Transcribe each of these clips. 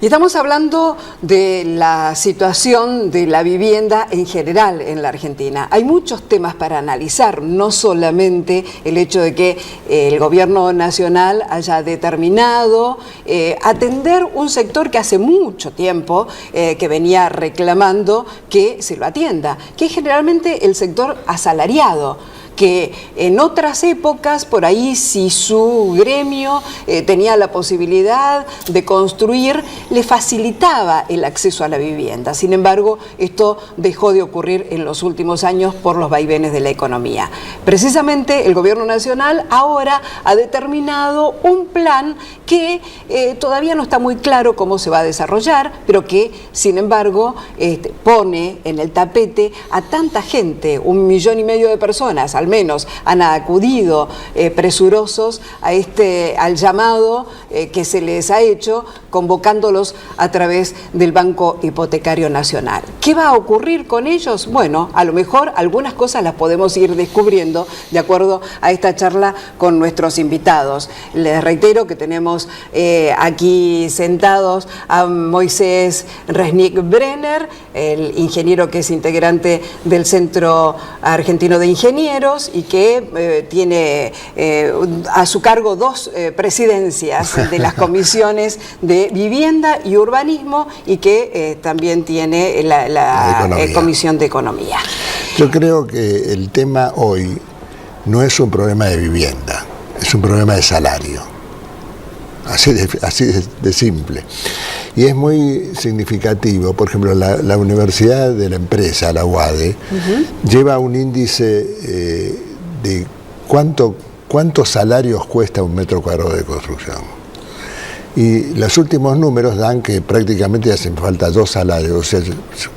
Y estamos hablando de la situación de la vivienda en general en la Argentina. Hay muchos temas para analizar, no solamente el hecho de que el gobierno nacional haya determinado atender un sector que hace mucho tiempo que venía reclamando que se lo atienda, que es generalmente el sector asalariado, que en otras épocas, por ahí, si su gremio tenía la posibilidad de construir, le facilitaba el acceso a la vivienda. Sin embargo, esto dejó de ocurrir en los últimos años por los vaivenes de la economía. Precisamente el gobierno nacional ahora ha determinado un plan que todavía no está muy claro cómo se va a desarrollar, pero que, sin embargo, pone en el tapete a tanta gente, 1,5 millones de personas, al menos han acudido presurosos al llamado que se les ha hecho, convocándolos a través del Banco Hipotecario Nacional. ¿Qué va a ocurrir con ellos? Bueno, a lo mejor algunas cosas las podemos ir descubriendo de acuerdo a esta charla con nuestros invitados. Les reitero que tenemos aquí sentados a Moisés Resnick Brenner, el ingeniero que es integrante del Centro Argentino de Ingenieros y que tiene a su cargo 2 presidencias de las comisiones de vivienda y urbanismo y que también tiene la Comisión de Economía. Yo creo que el tema hoy no es un problema de vivienda, es un problema de salario. Así de simple. Y es muy significativo, por ejemplo, la Universidad de la Empresa, la UADE, lleva un índice de cuántos salarios cuesta 1 metro cuadrado de construcción. Y los últimos números dan que prácticamente hacen falta 2 salarios, o sea,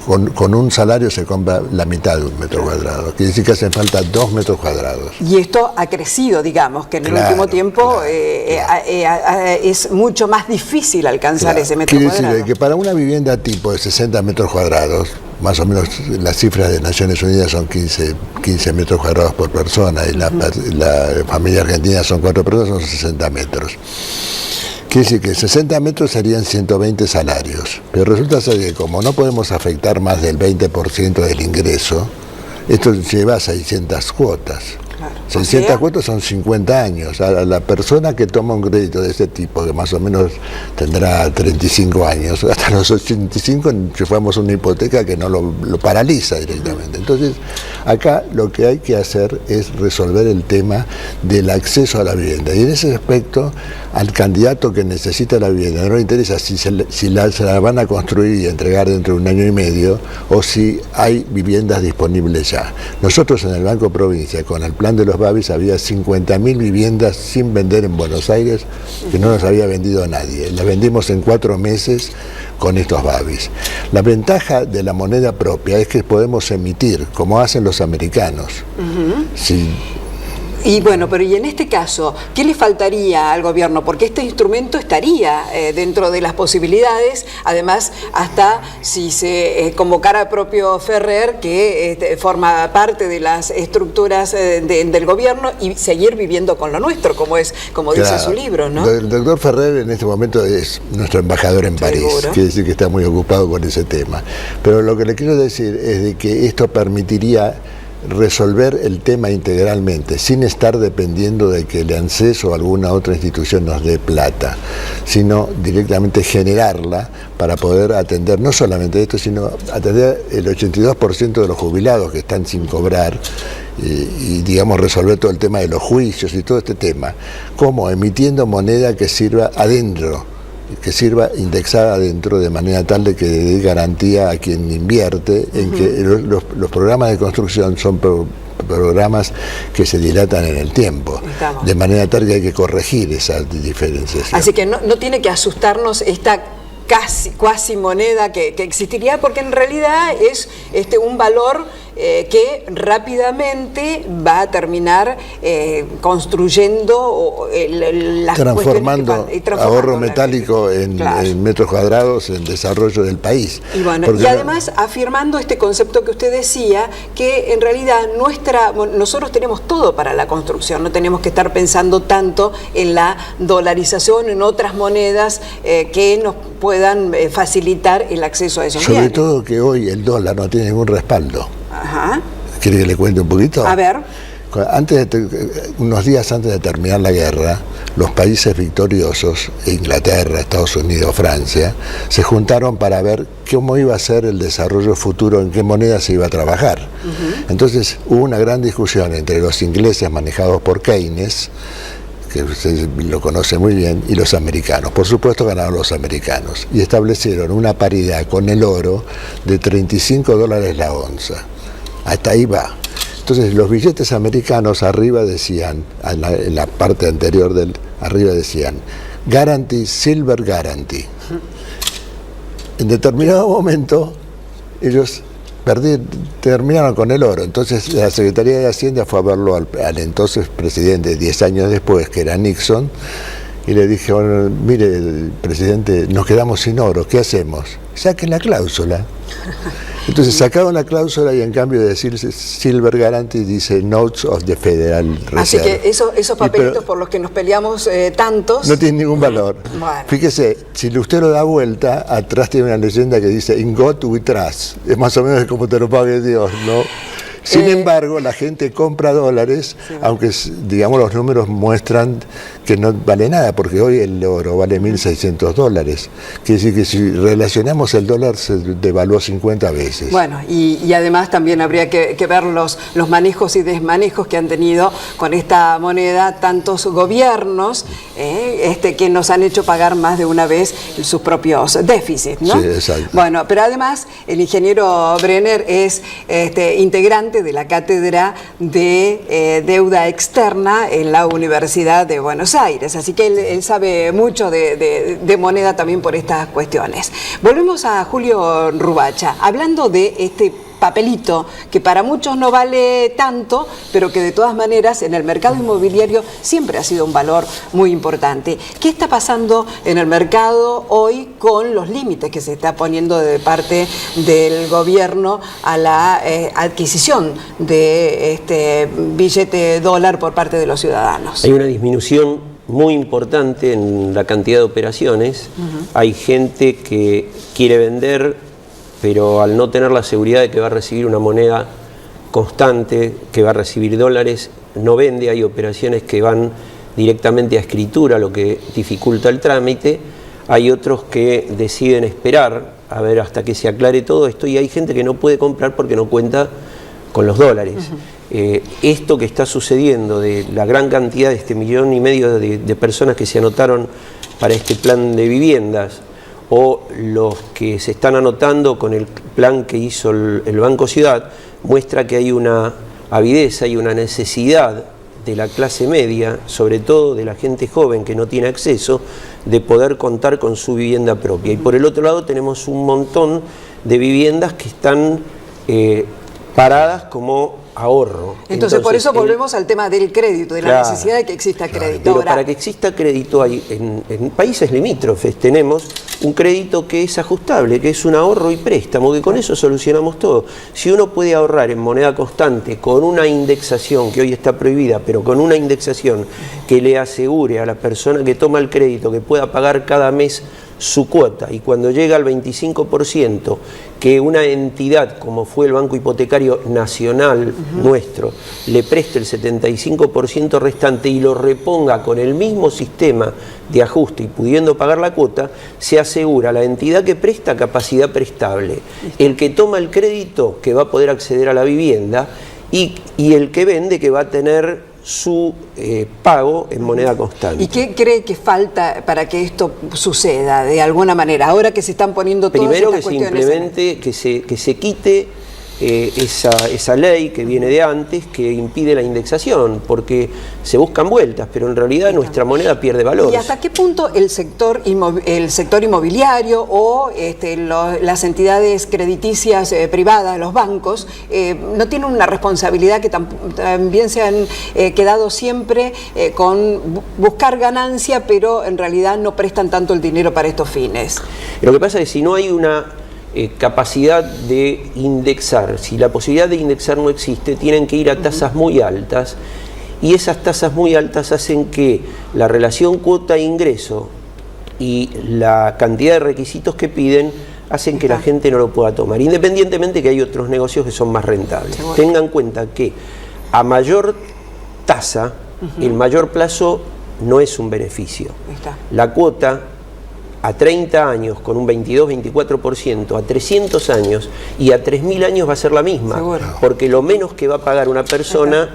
con un salario se compra la mitad de 1 metro cuadrado, quiere decir que hacen falta 2 metros cuadrados. Y esto ha crecido, digamos, que en el último tiempo es mucho más difícil alcanzar ese metro cuadrado. Quiere decir que para una vivienda tipo de 60 metros cuadrados, más o menos las cifras de Naciones Unidas son 15 metros cuadrados por persona, y la familia argentina son 4 personas, son 60 metros. Quiere decir que 60 metros serían 120 salarios, pero resulta ser que como no podemos afectar más del 20% del ingreso, esto lleva a 600 cuotas. Claro. 600 cuotas son 50 años. A la persona que toma un crédito de ese tipo, que más o menos tendrá 35 años, hasta los 85 enchufamos una hipoteca que no lo paraliza directamente. Entonces, acá lo que hay que hacer es resolver el tema del acceso a la vivienda. Y en ese aspecto, al candidato que necesita la vivienda no le interesa si se la van a construir y entregar dentro de 1 año y medio o si hay viviendas disponibles ya. Nosotros en el Banco Provincia, con el plan de los BABIs, había 50.000 viviendas sin vender en Buenos Aires que no las había vendido a nadie. Las vendimos en 4 meses con estos BABIs. La ventaja de la moneda propia es que podemos emitir, como hacen los americanos. Y bueno, pero y en este caso, ¿qué le faltaría al gobierno? Porque este instrumento estaría dentro de las posibilidades, además, hasta si se convocara al propio Ferrer, que forma parte de las estructuras del gobierno, y seguir viviendo con lo nuestro, como dice su libro, ¿no? El doctor Ferrer en este momento es nuestro embajador en París, quiere decir que está muy ocupado con ese tema. Pero lo que le quiero decir es de que esto permitiría resolver el tema integralmente, sin estar dependiendo de que el ANSES o alguna otra institución nos dé plata, sino directamente generarla para poder atender no solamente esto, sino atender el 82% de los jubilados que están sin cobrar y digamos resolver todo el tema de los juicios y todo este tema, como emitiendo moneda que sirva adentro, que sirva indexada adentro de manera tal de que dé garantía a quien invierte en que los programas de construcción son programas que se dilatan en el tiempo, de manera tal que hay que corregir esas diferencias. Así que no tiene que asustarnos esta cuasi moneda que existiría, porque en realidad es un valor que rápidamente va a terminar construyendo las transformando ahorro metálico en metros cuadrados en desarrollo del país. Y, bueno, y además afirmando este concepto que usted decía, que en realidad nosotros tenemos todo para la construcción, no tenemos que estar pensando tanto en la dolarización, en otras monedas que nos puedan facilitar el acceso a esos bienes. Sobre todo que hoy el dólar no tiene ningún respaldo. Ajá. ¿Quiere que le cuente un poquito? A ver. Unos días antes de terminar la guerra, los países victoriosos, Inglaterra, Estados Unidos, Francia, se juntaron para ver cómo iba a ser el desarrollo futuro, en qué moneda se iba a trabajar. Entonces hubo una gran discusión entre los ingleses manejados por Keynes, que usted lo conoce muy bien, y los americanos. Por supuesto ganaron los americanos y establecieron una paridad con el oro de $35 la onza. Hasta ahí va. Entonces los billetes americanos arriba decían, en la parte anterior arriba decían, Guarantee, Silver Guarantee. En determinado momento ellos terminaron con el oro. Entonces la Secretaría de Hacienda fue a verlo al entonces presidente 10 años después, que era Nixon, y le dije, bueno, mire, presidente, nos quedamos sin oro, ¿qué hacemos? Saquen la cláusula. Entonces sacaron la cláusula y en cambio de decir Silver Guarantee dice Notes of the Federal Reserve. Así que esos papelitos por los que nos peleamos tantos... No tienen ningún valor. Bueno. Fíjese, si usted lo da vuelta, atrás tiene una leyenda que dice In God we trust. Es más o menos como te lo pague Dios, ¿no? Sin embargo, la gente compra dólares, sí, aunque digamos los números muestran que no vale nada, porque hoy el oro vale $1.600. Quiere decir que si relacionamos el dólar se devaluó 50 veces. Bueno, y además también habría que ver los manejos y desmanejos que han tenido con esta moneda tantos gobiernos que nos han hecho pagar más de una vez sus propios déficits, ¿no? Sí, exacto. Bueno, pero además el ingeniero Brenner es integrante de la cátedra de deuda externa en la Universidad de Buenos Aires, así que él sabe mucho de moneda también por estas cuestiones. Volvemos a Julio Rubacha, hablando de este papelito que para muchos no vale tanto, pero que de todas maneras en el mercado inmobiliario siempre ha sido un valor muy importante. ¿Qué está pasando en el mercado hoy con los límites que se está poniendo de parte del gobierno a la adquisición de este billete dólar por parte de los ciudadanos? Hay una disminución muy importante en la cantidad de operaciones. Hay gente que quiere vender, pero al no tener la seguridad de que va a recibir una moneda constante, que va a recibir dólares, no vende. Hay operaciones que van directamente a escritura, lo que dificulta el trámite. Hay otros que deciden esperar a ver hasta que se aclare todo esto, y hay gente que no puede comprar porque no cuenta con los dólares. Esto que está sucediendo de la gran cantidad de 1,5 millones de personas que se anotaron para este plan de viviendas, o los que se están anotando con el plan que hizo el Banco Ciudad, muestra que hay una avidez, hay una necesidad de la clase media, sobre todo de la gente joven que no tiene acceso, de poder contar con su vivienda propia. Y por el otro lado tenemos un montón de viviendas que están paradas como ahorro. Entonces por eso volvemos al tema del crédito, de la necesidad de que exista crédito. Pero para que exista crédito, hay, en países limítrofes tenemos un crédito que es ajustable, que es un ahorro y préstamo, que con eso solucionamos todo. Si uno puede ahorrar en moneda constante con una indexación, que hoy está prohibida, pero con una indexación que le asegure a la persona que toma el crédito que pueda pagar cada mes su cuota, y cuando llega al 25%, que una entidad como fue el Banco Hipotecario Nacional nuestro le preste el 75% restante y lo reponga con el mismo sistema de ajuste y pudiendo pagar la cuota, se asegura a la entidad que presta capacidad prestable, el que toma el crédito que va a poder acceder a la vivienda, y el que vende que va a tener su pago en moneda constante. ¿Y qué cree que falta para que esto suceda de alguna manera? Ahora que se están poniendo todas primero estas cuestiones... Primero que se implemente, que se quite esa ley que viene de antes que impide la indexación, porque se buscan vueltas, pero en realidad nuestra moneda pierde valor. ¿Y hasta qué punto el sector inmobiliario o las entidades crediticias privadas, los bancos, no tienen una responsabilidad que también se han quedado siempre con buscar ganancia, pero en realidad no prestan tanto el dinero para estos fines? Lo que pasa es que si no hay una capacidad de indexar, si la posibilidad de indexar no existe, tienen que ir a tasas muy altas, y esas tasas muy altas hacen que la relación cuota-ingreso y la cantidad de requisitos que piden hacen que la gente no lo pueda tomar, independientemente que hay otros negocios que son más rentables. Tengan en cuenta que a mayor tasa, el mayor plazo no es un beneficio. La cuota a 30 años con un 22-24%, a 300 años y a 3.000 años va a ser la misma, porque lo menos que va a pagar una persona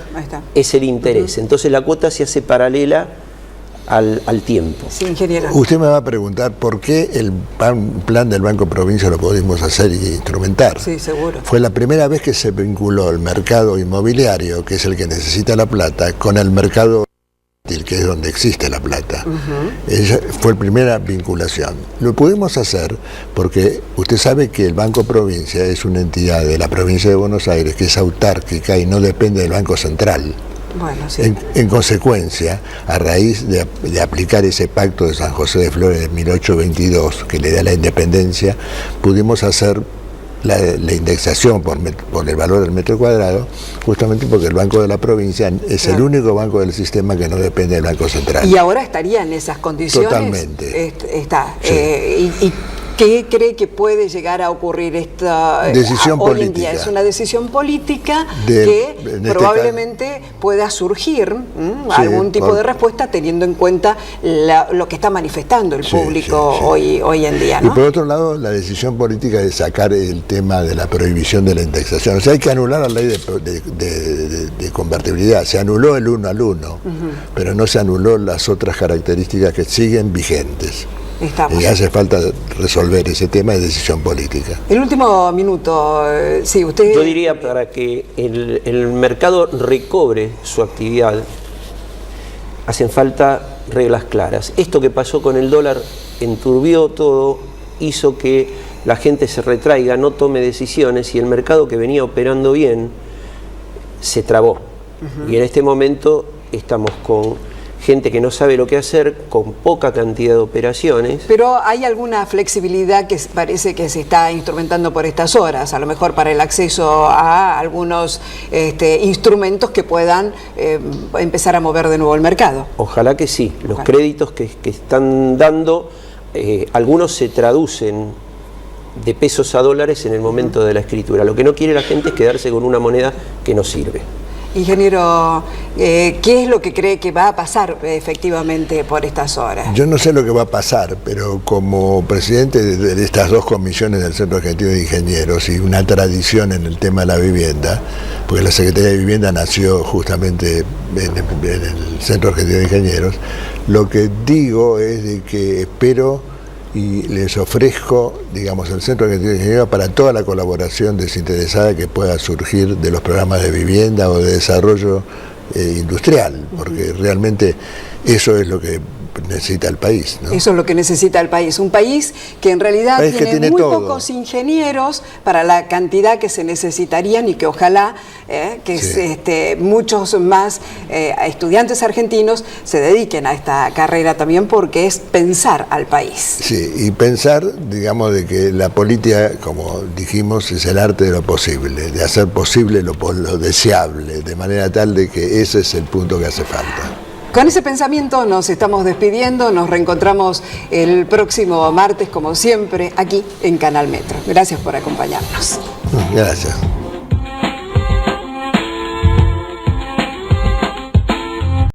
es el interés. Entonces la cuota se hace paralela al tiempo. Sí, ingeniero. Usted me va a preguntar por qué el plan del Banco Provincia lo pudimos hacer y instrumentar. Sí, seguro. Fue la primera vez que se vinculó el mercado inmobiliario, que es el que necesita la plata, con el mercado que es donde existe la plata. Ella fue la primera vinculación. Lo pudimos hacer porque usted sabe que el Banco Provincia es una entidad de la provincia de Buenos Aires que es autárquica y no depende del Banco Central. Bueno, sí. En consecuencia, a raíz de aplicar ese pacto de San José de Flores de 1822 que le da la independencia, pudimos hacer la indexación por el valor del metro cuadrado, justamente porque el Banco de la Provincia es el único banco del sistema que no depende del Banco Central. Y ahora estaría en esas condiciones. Totalmente. Está. Sí. ¿Y qué cree que puede llegar a ocurrir esta decisión hoy política? En día es una decisión política que probablemente pueda surgir algún tipo de respuesta teniendo en cuenta lo que está manifestando el público hoy en día, ¿no? Y por otro lado, la decisión política de sacar el tema de la prohibición de la indexación. O sea, hay que anular la ley de convertibilidad. Se anuló el 1 al 1, pero no se anuló las otras características que siguen vigentes. Y hace falta resolver ese tema de decisión política. El último minuto, sí, usted... Yo diría, para que el mercado recobre su actividad, hacen falta reglas claras. Esto que pasó con el dólar enturbió todo, hizo que la gente se retraiga, no tome decisiones, y el mercado que venía operando bien se trabó. Y en este momento estamos con gente que no sabe lo que hacer, con poca cantidad de operaciones. Pero hay alguna flexibilidad que parece que se está instrumentando por estas horas, a lo mejor para el acceso a algunos instrumentos que puedan empezar a mover de nuevo el mercado. Ojalá que sí. Los créditos que están dando, algunos se traducen de pesos a dólares en el momento de la escritura. Lo que no quiere la gente es quedarse con una moneda que no sirve. Ingeniero, ¿qué es lo que cree que va a pasar efectivamente por estas horas? Yo no sé lo que va a pasar, pero como presidente de estas dos comisiones del Centro Argentino de Ingenieros y una tradición en el tema de la vivienda, porque la Secretaría de Vivienda nació justamente en el Centro Argentino de Ingenieros, lo que digo es de que espero y les ofrezco, digamos, el Centro Argentino de Ingenieros para toda la colaboración desinteresada que pueda surgir de los programas de vivienda o de desarrollo industrial, porque realmente eso es lo que necesita el país, ¿no? Eso es lo que necesita el país. Un país que en realidad tiene muy pocos ingenieros para la cantidad que se necesitarían y que ojalá muchos más estudiantes argentinos se dediquen a esta carrera también, porque es pensar al país. Sí, y pensar, digamos, de que la política, como dijimos, es el arte de lo posible, de hacer posible lo deseable, de manera tal de que ese es el punto que hace falta. Con ese pensamiento nos estamos despidiendo, nos reencontramos el próximo martes, como siempre, aquí en Canal Metro. Gracias por acompañarnos. Gracias.